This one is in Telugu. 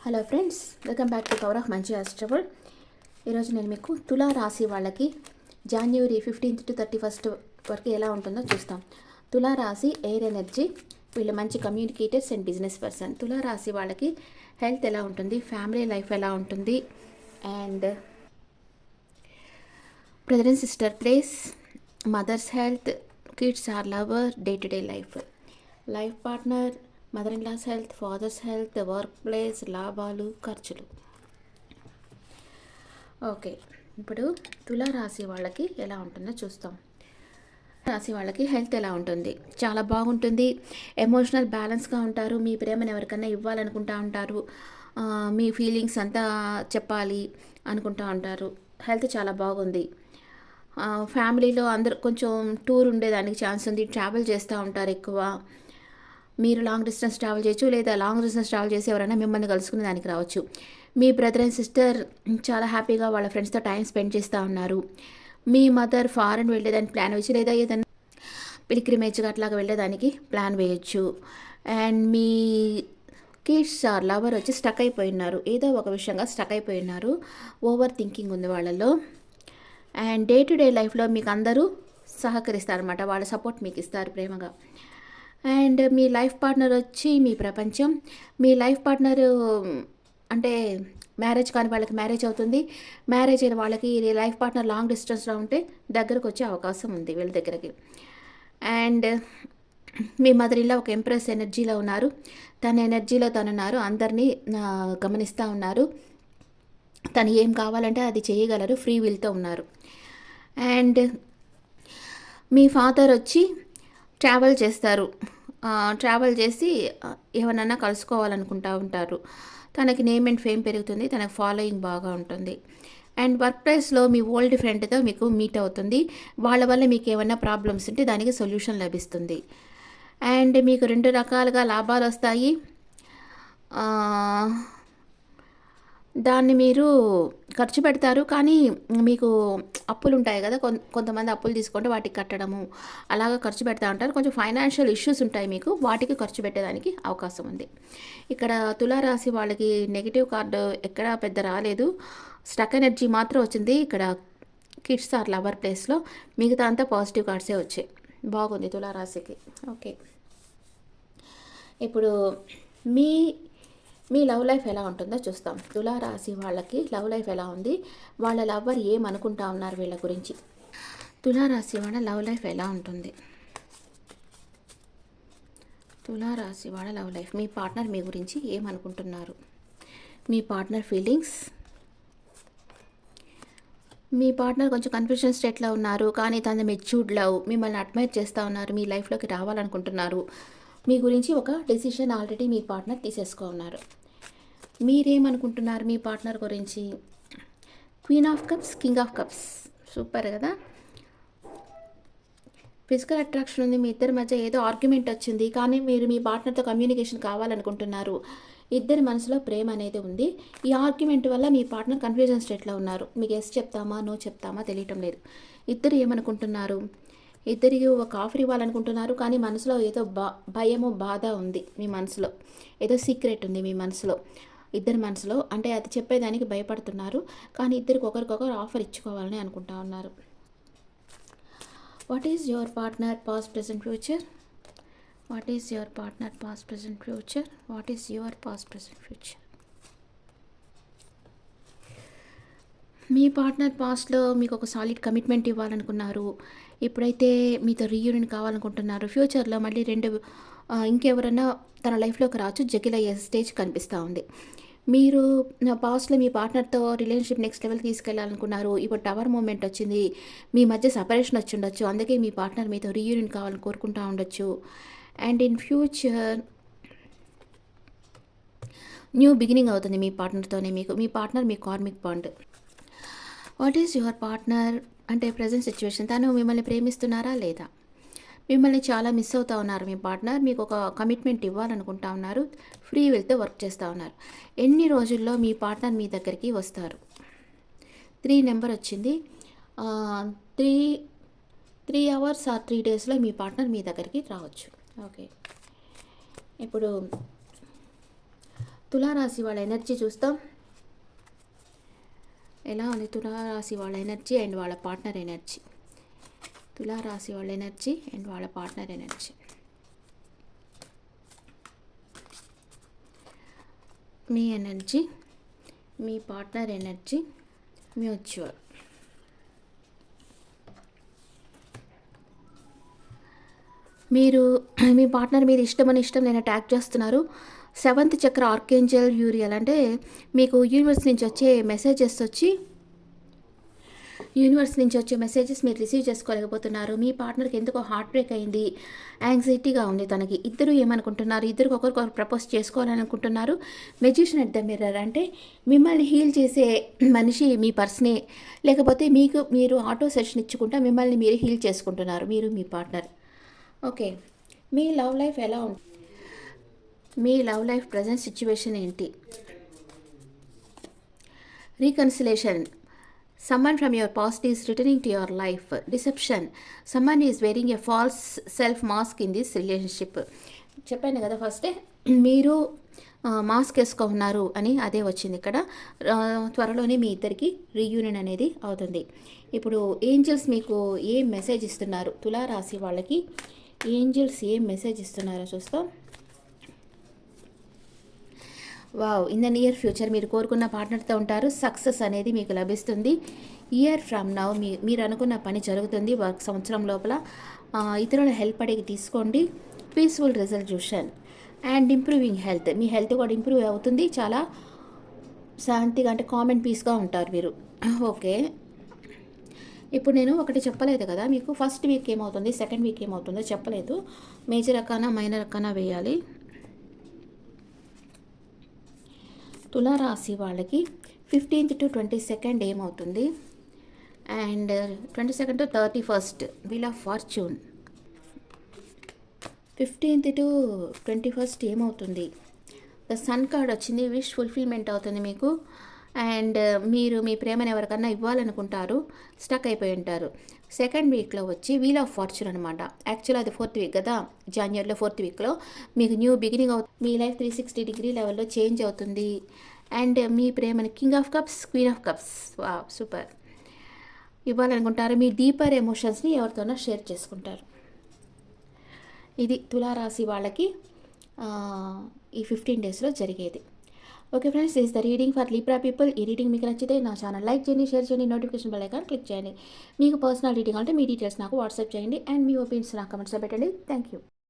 Hello friends, welcome back to power of మంచి ఆస్ట్రబుల్. ఈరోజు నేను మీకు తులా రాశి వాళ్ళకి జనవరి 15th to 31st వరకు ఎలా ఉంటుందో చూస్తాం. తులా రాశి ఎయిర్ ఎనర్జీ, వీళ్ళు మంచి కమ్యూనికేటర్స్ అండ్ బిజినెస్ పర్సన్. తులా రాశి వాళ్ళకి హెల్త్ ఎలా ఉంటుంది, ఫ్యామిలీ లైఫ్ ఎలా ఉంటుంది, and brother and sister place, mother's health, kids or lover, day to day life partner, mother in law's health, father's health, work place, లాభాలు, ఖర్చులు. ఓకే, ఇప్పుడు తులా రాశి వాళ్ళకి ఎలా ఉంటుందో చూస్తాం. రాశి వాళ్ళకి హెల్త్ ఎలా ఉంటుంది? చాలా బాగుంటుంది. ఎమోషనల్ బ్యాలెన్స్గా ఉంటారు. మీ ప్రేమను ఎవరికైనా ఇవ్వాలనుకుంటా ఉంటారు. మీ ఫీలింగ్స్ అంతా చెప్పాలి అనుకుంటా ఉంటారు. హెల్త్ చాలా బాగుంది. ఫ్యామిలీలో అందరూ కొంచెం టూర్ ఉండేదానికి ఛాన్స్ ఉంది. ట్రావెల్ చేస్తూ ఉంటారు ఎక్కువ. మీరు లాంగ్ డిస్టెన్స్ ట్రావెల్ చేయొచ్చు, లేదా లాంగ్ డిస్టెన్స్ ట్రావెల్ చేసి ఎవరైనా మిమ్మల్ని కలుసుకునే దానికి రావచ్చు. మీ బ్రదర్ అండ్ సిస్టర్ చాలా హ్యాపీగా వాళ్ళ ఫ్రెండ్స్తో టైం స్పెండ్ చేస్తూ ఉన్నారు. మీ మదర్ ఫారెన్ వెళ్ళేదానికి ప్లాన్ వేయచ్చు, లేదా ఏదైనా పిలిగ్రిమేజ్గా అట్లాగా వెళ్ళేదానికి ప్లాన్ వేయచ్చు. అండ్ మీ కిడ్స్ ఆర్ లవర్ వచ్చి స్టక్ అయిపోయి ఉన్నారు, ఏదో ఒక విషయంగా స్టక్ అయిపోయి ఉన్నారు. ఓవర్ థింకింగ్ ఉంది వాళ్ళలో. అండ్ డే టు డే లైఫ్లో మీకు అందరూ సహకరిస్తారనమాట, వాళ్ళ సపోర్ట్ మీకు ఇస్తారు ప్రేమగా. అండ్ మీ లైఫ్ పార్ట్నర్ వచ్చి మీ ప్రపంచం. మీ లైఫ్ పార్ట్నర్ అంటే మ్యారేజ్ కాని వాళ్ళకి మ్యారేజ్ అవుతుంది. మ్యారేజ్ అయిన వాళ్ళకి లైఫ్ పార్ట్నర్ లాంగ్ డిస్టెన్స్లో ఉంటే దగ్గరకు వచ్చే అవకాశం ఉంది వీళ్ళ దగ్గరికి. అండ్ మీ మదర్ ఇలా ఒక ఎంప్రెస్ ఎనర్జీలో ఉన్నారు, తన ఎనర్జీలో తనున్నారు, అందరినీ గమనిస్తూ ఉన్నారు. తను ఏం కావాలంటే అది చేయగలరు, ఫ్రీ విల్తో ఉన్నారు. అండ్ మీ ఫాదర్ వచ్చి ట్రావెల్ చేస్తారు. ట్రావెల్ చేసి ఎవరన్నా కలుసుకోవాలనుకుంటూ ఉంటారు. తనకి నేమ్ అండ్ ఫేమ్ పెరుగుతుంది, తనకు ఫాలోయింగ్ బాగా ఉంటుంది. అండ్ వర్క్ ప్లేస్లో మీ ఓల్డ్ ఫ్రెండ్తో మీకు మీట్ అవుతుంది. వాళ్ళ వల్ల మీకు ఏమైనా ప్రాబ్లమ్స్ ఉంటే దానికి సొల్యూషన్ లభిస్తుంది. అండ్ మీకు 2 రకాలుగా లాభాలు వస్తాయి. దాన్ని మీరు ఖర్చు పెడతారు, కానీ మీకు అప్పులు ఉంటాయి కదా, కొంతమంది అప్పులు తీసుకుంటే వాటికి కట్టడము అలాగా ఖర్చు పెడతా ఉంటారు. కొంచెం ఫైనాన్షియల్ ఇష్యూస్ ఉంటాయి మీకు, వాటికి ఖర్చు పెట్టడానికి అవకాశం ఉంది. ఇక్కడ తులారాశి వాళ్ళకి నెగిటివ్ కార్డు ఎక్కడా పెద్ద రాలేదు, స్టక్ ఎనర్జీ మాత్రం వచ్చింది. ఇక్కడ కిడ్స్ ఆర్ లవర్ ప్లేస్లో, మిగతా అంతా పాజిటివ్ కార్డ్సే వచ్చాయి. బాగుంది తులారాశికి. ఓకే, ఇప్పుడు మీ మీ లవ్ లైఫ్ ఎలా ఉంటుందో చూస్తాం. తులారాశి వాళ్ళకి లవ్ లైఫ్ ఎలా ఉంది, వాళ్ళ లవ్వర్ ఏమనుకుంటా ఉన్నారు వీళ్ళ గురించి. తులారాశి వాళ్ళ లవ్ లైఫ్ ఎలా ఉంటుంది? తులారాశి వాళ్ళ లవ్ లైఫ్, మీ పార్ట్నర్ మీ గురించి ఏమనుకుంటున్నారు, మీ పార్ట్నర్ ఫీలింగ్స్. మీ పార్ట్నర్ కొంచెం కన్ఫ్యూజన్ స్టేట్లో ఉన్నారు, కానీ తన మెచ్యూర్డ్ లవ్, మిమ్మల్ని అడ్మైర్ చేస్తూ ఉన్నారు, మీ లైఫ్లోకి రావాలనుకుంటున్నారు. మీ గురించి ఒక డెసిషన్ ఆల్రెడీ మీ పార్ట్నర్ తీసేసుకో ఉన్నారు. మీరేమనుకుంటున్నారు మీ పార్ట్నర్ గురించి? Queen of cups, king of cups, super కదా. ఫిజికల్ అట్రాక్షన్ ఉంది, మీ ఇద్దరి మధ్య ఏదో ఆర్గ్యుమెంట్ వచ్చింది, కానీ మీరు మీ పార్ట్నర్తో కమ్యూనికేషన్ కావాలనుకుంటున్నారు. ఇద్దరి మనసులో ప్రేమ అనేది ఉంది. ఈ ఆర్గ్యుమెంట్ వల్ల మీ పార్ట్నర్ కన్ఫ్యూజన్ స్టేట్లో ఉన్నారు. మీకు ఎస్ చెప్తామా నో చెప్తామా తెలియటం లేదు. ఇద్దరు ఏమనుకుంటున్నారు? ఇద్దరికి ఒక ఆఫర్ ఇవ్వాలనుకుంటున్నారు, కానీ మనసులో ఏదో భయము బాధ ఉంది. మీ మనసులో ఏదో సీక్రెట్ ఉంది, మీ మనసులో ఇద్దరి మనసులో. అంటే అది చెప్పేదానికి భయపడుతున్నారు, కానీ ఇద్దరికి ఒకరికొకరు ఆఫర్ ఇచ్చుకోవాలని అనుకుంటా ఉన్నారు. What is your partner past present future? What is your partner past present future? What is your past present future? Me partner పాస్ట్లో మీకు ఒక సాలిడ్ కమిట్మెంట్ ఇవ్వాలనుకున్నారు. ఇప్పుడైతే మీతో రీయూనియన్ కావాలనుకుంటున్నారు. ఫ్యూచర్లో మళ్ళీ ఇంకెవరన్నా తన లైఫ్లోకి రావచ్చు, జగిల్ అయ్యే స్టేజ్ కనిపిస్తూ ఉంది. మీరు పాస్ట్లో మీ పార్ట్నర్తో రిలేషన్షిప్ నెక్స్ట్ లెవెల్ తీసుకెళ్లాలనుకున్నారు. ఇప్పుడు టవర్ మూమెంట్ వచ్చింది, మీ మధ్య సపరేషన్ వచ్చి ఉండొచ్చు, అందుకే మీ పార్ట్నర్ మీతో రీయూనియన్ కావాలని కోరుకుంటూ ఉండొచ్చు. And in future new beginning అవుతుంది మీ పార్ట్నర్తోనే. మీ పార్ట్నర్ మీ karmic bond. What is your partner అంటే ప్రజెంట్ సిచ్యువేషన్, తను మిమ్మల్ని ప్రేమిస్తున్నారా లేదా? మిమ్మల్ని చాలా మిస్ అవుతూ ఉన్నారు మీ పార్ట్నర్. మీకు ఒక కమిట్మెంట్ ఇవ్వాలనుకుంటా ఉన్నారు, ఫ్రీ విల్తో వర్క్ చేస్తూ ఉన్నారు. ఎన్ని రోజుల్లో మీ పార్ట్నర్ మీ దగ్గరికి వస్తారు? 3 నెంబర్ వచ్చింది. 3 hours ఆర్ 3 daysలో మీ పార్ట్నర్ మీ దగ్గరికి రావచ్చు. ఓకే, ఇప్పుడు తులారాశి వాళ్ళ ఎనర్జీ చూస్తాం. ఎలా ఉంది తులారాశి వాళ్ళ ఎనర్జీ అండ్ వాళ్ళ పార్ట్నర్ ఎనర్జీ. తులారాశి వాళ్ళ ఎనర్జీ అండ్ వాళ్ళ పార్ట్నర్ ఎనర్జీ. మీ ఎనర్జీ, మీ పార్ట్నర్ ఎనర్జీ, మ్యూచువల్. మీరు మీ పార్ట్నర్ మీద ఇష్టం నేను అటాక్ చేస్తున్నారు. 7th చక్ర ఆర్కేంజల్ యూరియల్ అంటే మీకు యూనివర్స్ నుంచి వచ్చే మెసేజెస్ మీరు రిసీవ్ చేసుకోలేకపోతున్నారు. మీ పార్ట్నర్కి ఎందుకో హార్ట్ బ్రేక్ అయింది, యాంగ్జైటీగా ఉంది తనకి. ఇద్దరు ఏమనుకుంటున్నారు, ఇద్దరికి ఒకరికొకరు ప్రపోజ్ చేసుకోవాలనుకుంటున్నారు. మెజిషియన్ ఎట్ ద మిర్రర్ అంటే మిమ్మల్ని హీల్ చేసే మనిషి మీ పర్సనే, లేకపోతే మీరు ఆటో సెషన్ ఇచ్చుకుంటా మిమ్మల్ని మీరు హీల్ చేసుకుంటున్నారు, మీరు మీ పార్ట్నర్. ఓకే, మీ లవ్ లైఫ్ ఎలా ఉంటుంది, మీ లవ్ లైఫ్ ప్రజెంట్ సిచ్యువేషన్ ఏంటి? Reconciliation. Someone from your past is returning to your life. Deception. Someone is wearing a false self mask in this relationship. చెప్పాను కదా ఫస్టే, మీరు మాస్క్ వేసుకున్నారు అని అదే వచ్చింది ఇక్కడ. త్వరలోనే మీ ఇద్దరికి రీయూనియన్ అనేది అవుతుంది. ఇప్పుడు ఏంజల్స్ మీకు ఏం మెసేజ్ ఇస్తున్నారు, తులారాశి వాళ్ళకి ఏంజల్స్ ఏం మెసేజ్ ఇస్తున్నారో చూస్తాం. Wow, in the near future మీరు కోరుకున్న పార్ట్నర్తో ఉంటారు. సక్సెస్ అనేది మీకు లభిస్తుంది. ఇయర్ ఫ్రమ్ నౌ మీరు అనుకున్న పని జరుగుతుంది. సంవత్సరం లోపల ఇతరుల హెల్ప్ అడిగి తీసుకోండి. Peaceful resolution and improving health. Me health కూడా ఇంప్రూవ్ అవుతుంది. చాలా శాంతిగా అంటే కామ్ అండ్ పీస్గా ఉంటారు మీరు. ఓకే, ఇప్పుడు నేను ఒకటి చెప్పలేదు కదా మీకు, ఫస్ట్ వీక్ ఏమవుతుంది, సెకండ్ వీక్ ఏమవుతుందో చెప్పలేదు. మేజర్ అకానా మైనర్ అకానా వేయాలి. తులారాశి వాళ్ళకి 15th to 22nd ఏమవుతుంది, and 22nd to 31st wheel of fortune. 15th to 21st ఏమవుతుంది, ద సన్ కార్డ్ వచ్చింది. విష్ ఫుల్ఫిల్మెంట్ అవుతుంది మీకు. అండ్ మీరు మీ ప్రేమను ఎవరికన్నా ఇవ్వాలనుకుంటారు, స్టక్ అయిపోయి ఉంటారు. సెకండ్ వీక్లో వచ్చి వీల్ ఆఫ్ ఫార్చ్యూన్ అనమాట. యాక్చువల్ అది 4th వీక్ కదా, జనవరిలో 4th వీక్లో మీకు న్యూ బిగినింగ్ అవుతుంది. మీ లైఫ్ 360 degree లెవెల్లో చేంజ్ అవుతుంది. అండ్ మీ ప్రేమని king of cups, queen of cups, వా సూపర్ ఇవ్వాలనుకుంటారు. మీ డీపర్ ఎమోషన్స్ని ఎవరితోనో షేర్ చేసుకుంటారు. ఇది తులారాశి వాళ్ళకి ఈ 15 daysలో జరిగేది. Okay friends, this the reading for Libra people. ఈ రీడింగ్ మీకు నచ్చితే నా ఛానల్ లైక్ చేయండి, షేర్ చేయండి, నోటిఫికేషన్ బెల్ ఐకాన్ క్లిక్ చేయండి. మీకు పర్సనల్ రీడింగ్ అంటే మీ డీటెయిల్స్ నాకు వాట్సాప్ చేయండి అండ్ మీ ఒపీనియన్స్ నాకు కమెంట్స్లో పెట్టండి. Thank you.